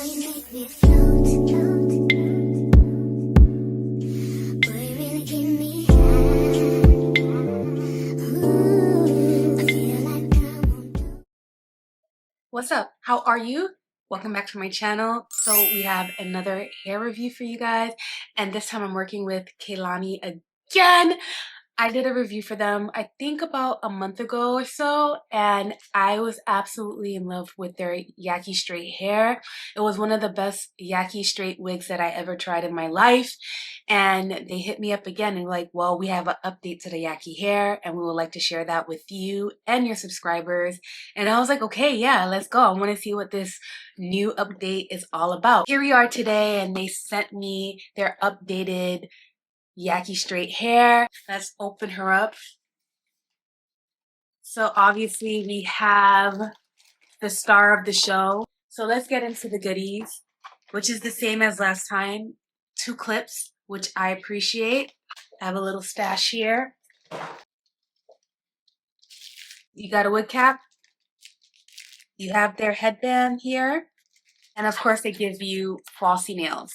What's up? How are you? Welcome back to my channel. So we have another hair review for you guys, and this time I'm working with Klaiyihair again. I did a review for them, I think about a month ago or so, and I was absolutely in love with their Yaki straight hair. It was one of the best Yaki straight wigs that I ever tried in my life, and they hit me up again and were like, well, we have an update to the Yaki hair, and we would like to share that with you and your subscribers. And I was like, okay, yeah, let's go. I want to see what this new update is all about. Here we are today, and they sent me their updated Yaki straight hair. Let's open her up. So obviously we have the star of the show. So let's get into the goodies, which is the same as last time. 2 clips, which I appreciate. I have a little stash here. You got a wig cap. You have their headband here. And of course they give you falsie nails.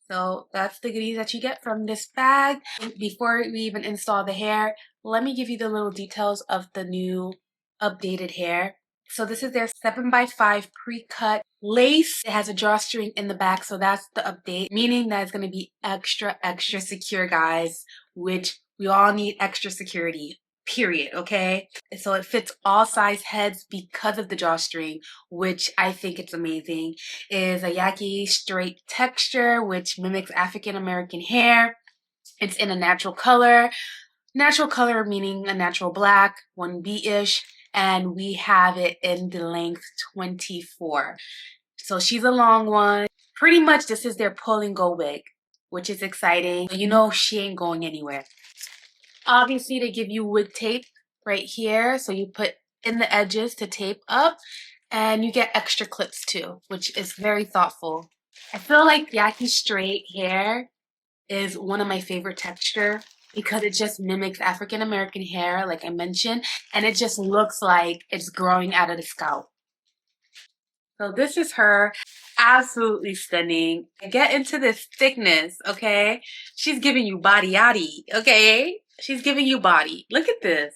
So that's the goodies that you get from this bag. Before we even install the hair, let me give you the little details of the new updated hair. So this is their 7x5 pre-cut lace. It has a drawstring in the back, so that's the update, meaning that it's going to be extra secure, guys, which we all need extra security. Period, okay? So it fits all size heads because of the drawstring, which I think it's amazing. It is a Yaki straight texture, which mimics African American hair. It's in a natural color. Natural color meaning a natural black, 1B-ish, and we have it in the length 24. So she's a long one. Pretty much this is their Pull&Go wig, which is exciting. You know she ain't going anywhere. Obviously, they give you wig tape right here. So you put in the edges to tape up, and you get extra clips too, which is very thoughtful. I feel like Yaki straight hair is one of my favorite texture because it just mimics African American hair, like I mentioned, and it just looks like it's growing out of the scalp. So this is her. Absolutely stunning. Get into this thickness, okay? She's giving you body yaddy, okay? She's giving you body. Look at this.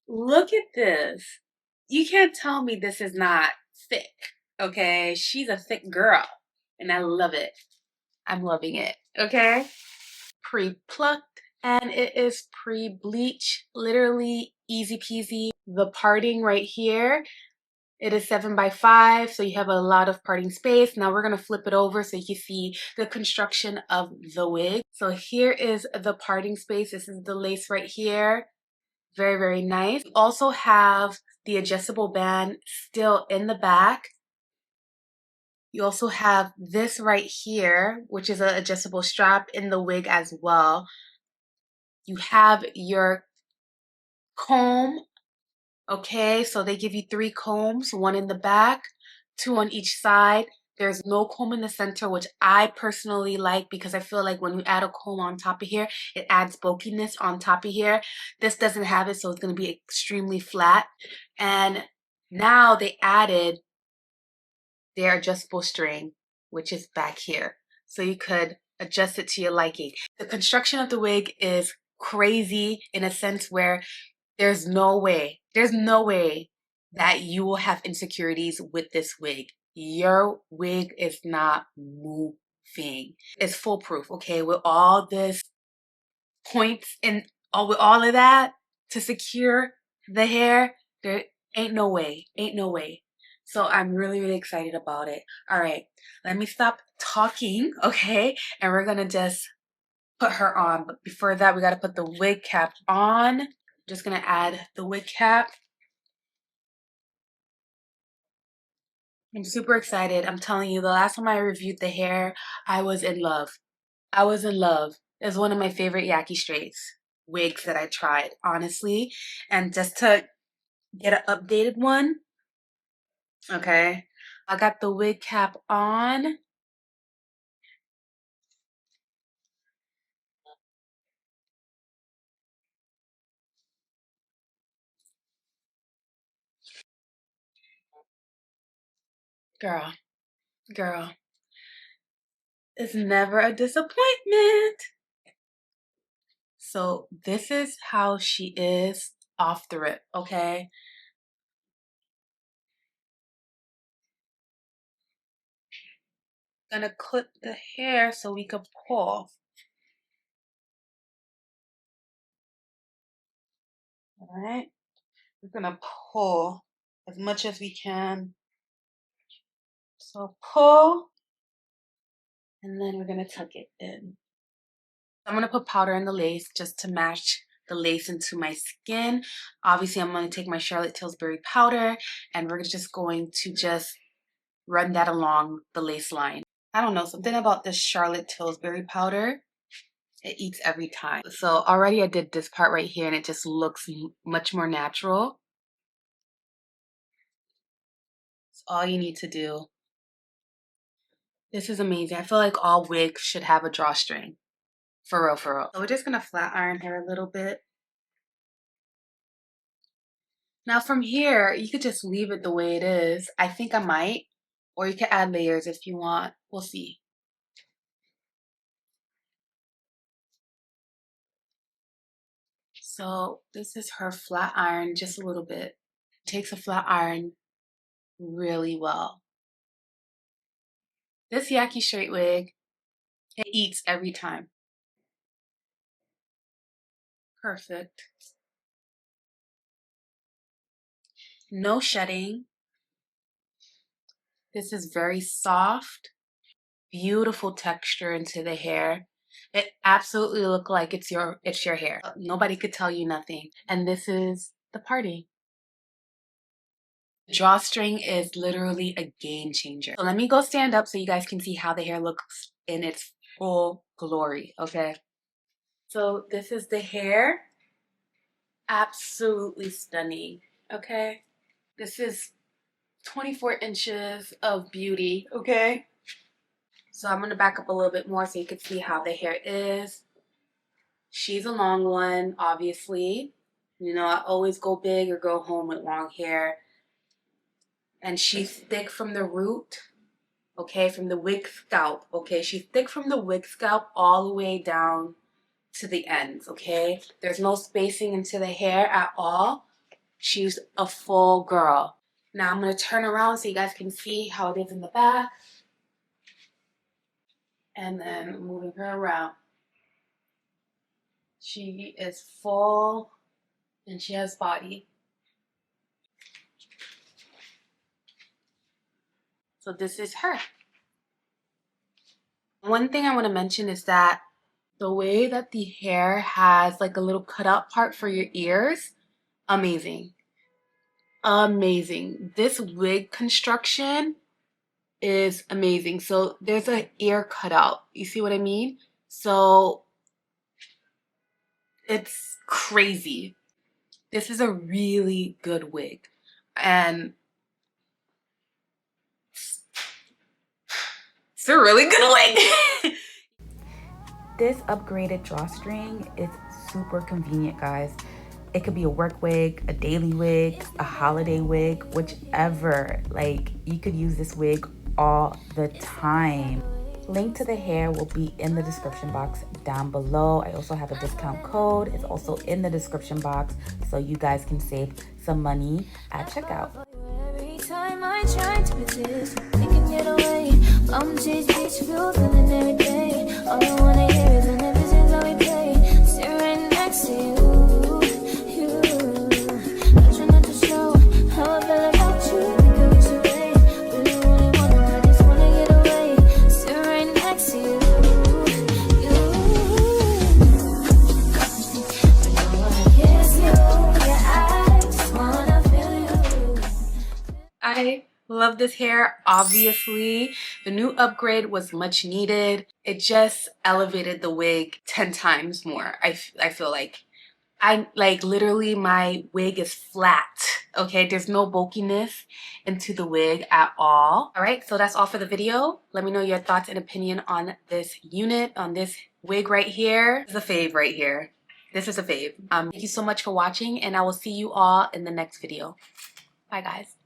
Look at this. You can't tell me this is not thick, okay? She's a thick girl, and I love it. I'm loving it, okay? Pre-plucked, and it is pre-bleach. Literally easy peasy. The parting right here, it is 7x5, so you have a lot of parting space. Now we're going to flip it over so you can see the construction of the wig. So here is the parting space. This is the lace right here. Very, very nice. You also have the adjustable band still in the back. You also have this right here, which is an adjustable strap in the wig as well. You have your comb. Okay, so they give you 3 combs, 1 in the back, 2 on each side. There's no comb in the center, which I personally like because I feel like when you add a comb on top of here, it adds bulkiness on top of here. This doesn't have it, so it's going to be extremely flat. And now they added their adjustable string, which is back here. So you could adjust it to your liking. The construction of the wig is crazy in a sense where there's no way that you will have insecurities with this wig. Your wig is not moving. It's foolproof, okay? With all this points and with all of that to secure the hair, there ain't no way. So I'm really, really excited about it. All right, let me stop talking, okay? And we're gonna just put her on. But before that, we gotta put the wig cap on. Just gonna add the wig cap. I'm super excited. I'm telling you, the last time I reviewed the hair, I was in love. I was in love. It's one of my favorite Yaki straights wigs that I tried, honestly. And just to get an updated one, okay, I got the wig cap on. Girl, Girl, it's never a disappointment. So this is how she is off the rip, okay? Gonna clip the hair so we can pull. All right, we're gonna pull as much as we can. So pull, and then we're gonna tuck it in. I'm gonna put powder in the lace just to match the lace into my skin. Obviously, I'm gonna take my Charlotte Tilbury powder, and we're just going to just run that along the lace line. I don't know, something about this Charlotte Tilbury powder, it eats every time. So already I did this part right here and it just looks much more natural. It's all you need to do. This is amazing. I feel like all wigs should have a drawstring. For real, for real. So we're just gonna flat iron her a little bit. Now from here, you could just leave it the way it is. I think I might. Or you can add layers if you want. We'll see. So this is her flat iron just a little bit. Takes a flat iron really well. This Yaki straight wig, it eats every time. Perfect. No shedding. This is very soft, beautiful texture into the hair. It absolutely looks like it's your hair. Nobody could tell you nothing. And this is the party. Drawstring is literally a game changer. So let me go stand up so you guys can see how the hair looks in its full glory, okay? So this is the hair. Absolutely stunning, okay? This is 24 inches of beauty, okay? So I'm gonna back up a little bit more so you can see how the hair is. She's a long one, obviously. You know, I always go big or go home with long hair. And she's thick from the root, okay, from the wig scalp, okay? She's thick from the wig scalp all the way down to the ends, okay? There's no spacing into the hair at all. She's a full girl. Now I'm gonna turn around so you guys can see how it is in the back. And then moving her around. She is full and she has body. So this is her. One thing I want to mention is that the way that the hair has like a little cutout part for your ears, amazing. Amazing. This wig construction is amazing. So there's an ear cutout. You see what I mean? So it's crazy. This is a really good wig. And it's a really good wig. This upgraded drawstring is super convenient, guys. It could be a work wig, a daily wig, a holiday wig, whichever. Like, you could use this wig all the time. Link to the hair will be in the description box down below. I also have a discount code. It's also in the description box so you guys can save some money at checkout. Every time I try to resist, I can get away. I'm just bitch, feeling every day. All I wanna hear is an episode that we play. Sit right next to you. I try not to show how I feel about you. Think I wish away. Really wanna, I just wanna get away. Sit right next to you. I don't wanna kiss you. Yeah, I just wanna feel you. I love this hair. Obviously, the new upgrade was much needed. It just elevated the wig 10 times more. I feel like. Literally my wig is flat, okay? There's no bulkiness into the wig at all. All right, so that's all for the video. Let me know your thoughts and opinion on this unit, on this wig right here. This is a fave right here. This is a fave. Thank you so much for watching, and I will see you all in the next video. Bye, guys.